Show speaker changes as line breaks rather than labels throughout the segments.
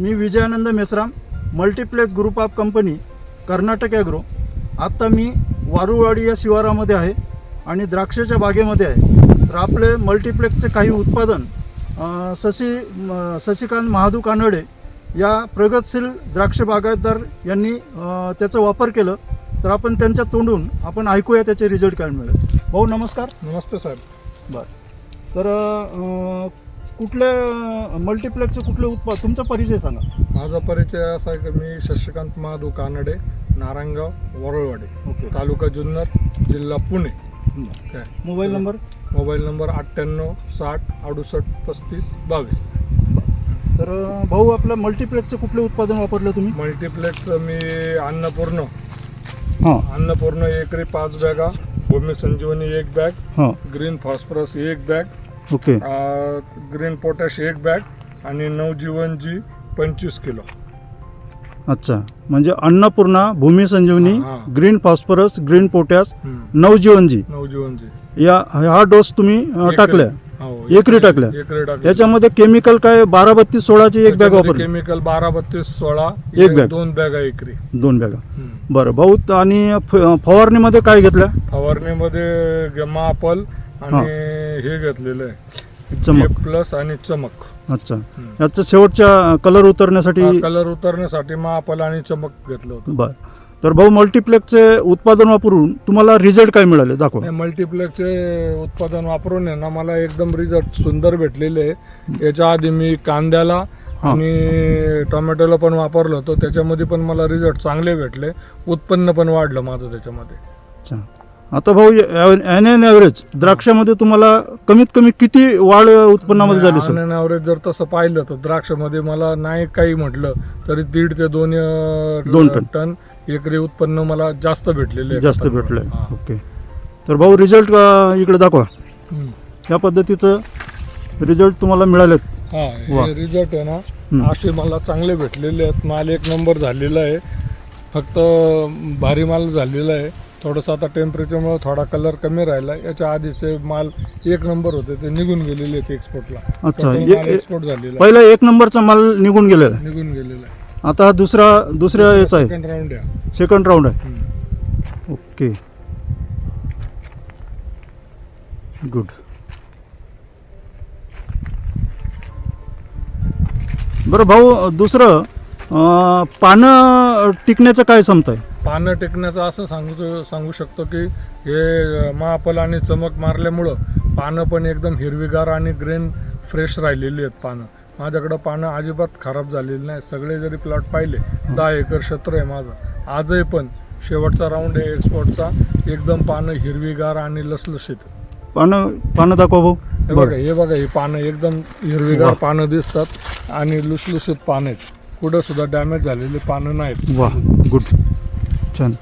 Me Vijayanand Meshram, multiplex group of company, Karnataka agro. आत्ता मी वारुवाडी या शिवारामध्ये आहे आणि द्राक्षाच्या बागेमध्ये आहे. तर आपले मल्टीप्लेक्सचे काही उत्पादन शशिकांत महादू कानडे या प्रगतशील द्राक्ष बागायतदार यांनी त्याचा वापर केलं. तर आपण त्यांच्या तोंडून आपण ऐकूया त्याचे रिझल्ट काय मिळेल. भाऊ नमस्कार.
नमस्ते साहेब.
बरं, तर कुठल्या मल्टीप्लेक्सचे कुठले उत्पादन, तुमचा परिचय सांगा.
माझा परिचय असा आहे की मी शशिकांत महादू कानडे, नारायणगाव, वरळवाडी,
ओके.
तालुका जुन्नर, जिल्हा पुणे. काय
मोबाईल नंबर?
Mobile number 98 60 68 35 22.
तर भाऊ आपल्या मल्टीप्लेक्सचे कुठले उत्पादन वापरलं तुम्ही?
मल्टीप्लेक्स मी अन्नपूर्ण
हां
अन्नपूर्ण एकरी 5 बॅगा, भूमी संजीवनी 1 बॅग,
हां
green phosphorus 1 bag,
okay.
Green potash 1 bag आणि नवजीवन जी 25 किलो.
अच्छा, म्हणजे अन्नपूर्णा, भूमी संजीवनी,
हां.
ग्रीन फॉस्फरस, ग्रीन पोटॅश,
हम्म.
नवजीवनजी
नवजीवन जी
हा डोस तुम्ही टाकल्या,
हो,
एकरी टाकल्या.
एकरी टाकल्या.
याच्यामध्ये केमिकल काय 12-32-16ची एक बॅग वापरली?
केमिकल 12-32-16
एक बॅग.
2 बॅगा एकरी.
2 बॅगा. बरं भाऊ, आणि फवारणीमध्ये काय घेतल्या?
फवारणीमध्ये मापल आणि हे घेतलेलं आहे,
चमक
प्लस आणि चमक.
अच्छा, याचं शेवटच्या कलर उतरण्यासाठी?
कलर उतरण्यासाठी मापल आणि चमक घेतलं होतं.
बरं, तर भाऊ मल्टीप्लेक्सचे उत्पादन वापरून तुम्हाला रिझल्ट काय मिळाले दाखवा.
मल्टीप्लेक्सचे उत्पादन वापरून आहे ना मला एकदम रिझल्ट सुंदर भेटलेले आहे. याच्या आधी मी कांद्याला आणि टोमॅटोला पण वापरलं होतं, त्याच्यामध्ये पण मला रिझल्ट चांगले भेटले, उत्पन्न पण वाढलं माझं त्याच्यामध्ये.
अच्छा, आता भाऊ ॲन ॲव्हरेज द्राक्षामध्ये तुम्हाला कमीत कमी किती वाढ उत्पन्नामध्ये झाली सर?
ऑन ॲव्हरेज जर तसं पाहिलं तर द्राक्षामध्ये मला नाही काही म्हटलं तरी 1.5 ते 2 टन एकरी उत्पन्न मला जास्त भेटलेले.
जास्त भेटलंय. ओके, तर भाऊ रिझल्ट इकडे दाखवा. या पद्धतीचं रिझल्ट तुम्हाला मिळालेत.
हा, रिझल्ट आहे ना असे मला चांगले भेटलेले आहेत. माल 1 नंबर झालेला आहे, फक्त भारी माल झालेला आहे. थोडंसं आता टेम्परेचरमुळे थोडा कलर कमी राहिला. याच्या आधीचे माल 1 नंबर होते, ते निघून गेलेले आहेत एक्सपोर्टला.
अच्छा,
एक्सपोर्ट झालेला
पहिला 1 नंबरचा माल निघून गेलेला आहे.
निघून गेलेला आहे.
आता हा दुसऱ्या याचा आहे,
सेकंड राऊंड आहे.
सेकंड राऊंड आहे. Okay, good. बरं भाऊ, दुसरं पानं टिकण्याचं काय क्षमता आहे?
पानं टिकण्याचं असं सांगू शकतो की हे मापल आणि चमक मारल्यामुळं पानं पण एकदम हिरवीगार आणि ग्रीन फ्रेश राहिलेली आहेत. पानं माझ्याकडं पानं अजिबात खराब झालेली नाही. सगळे जरी प्लॉट पाहिले, 10 एकर क्षेत्र आहे माझं. आजही पण शेवटचा राऊंड आहे एक्सपोर्टचा, एकदम पानं हिरवीगार आणि लसलशीत.
पानं दाखवा भाऊ.
हे बघा ही पानं एकदम हिरवीगार पानं दिसतात आणि लुसलुशीत पानं आहेत. कुठं सुद्धा डॅमेज झालेली पानं नाहीत.
वा, गुड, छान.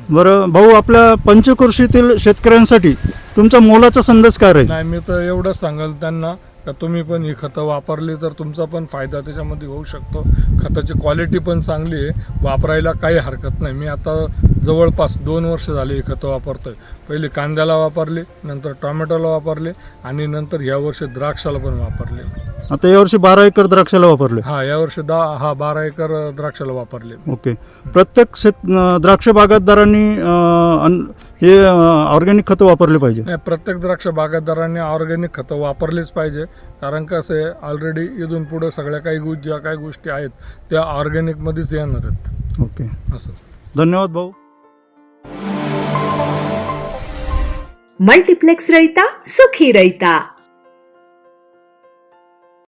बरं भाऊ, आपल्या पंचकृषीतील शेतकऱ्यांसाठी तुमचा मोलाचा संदेश काय राहील?
नाही, मी तर एवढंच सांगाल त्यांना का तुम्ही पण ही खतं वापरली तर तुमचा पण फायदा त्याच्यामध्ये होऊ शकतो. खताची क्वालिटी पण चांगली आहे, वापरायला काही हरकत नाही. मी आता जवळपास 2 वर्ष झाली ही खतं वापरतोय. पहिले कांद्याला वापरली, नंतर टोमॅटोला वापरले आणि नंतर या वर्षी द्राक्षाला पण वापरले.
आता यावर्षी 12 एकर द्राक्षाला वापरले?
हा, यावर्षी 12 एकर द्राक्षाला वापरले.
ओके, प्रत्येक द्राक्ष बागायतदारांनी हे ऑर्गॅनिक खतं वापरले पाहिजे?
नाही, प्रत्येक द्राक्ष बागायतदारांनी ऑर्गॅनिक खतं वापरलीच पाहिजे. कारण कसं आहे, ऑलरेडी इथून पुढे सगळ्या ज्या काही गोष्टी आहेत त्या ऑर्गॅनिकमध्येच येणार आहेत.
ओके,
असं.
धन्यवाद भाऊ.
मल्टीप्लेक्स रहिता सुखी रहिता.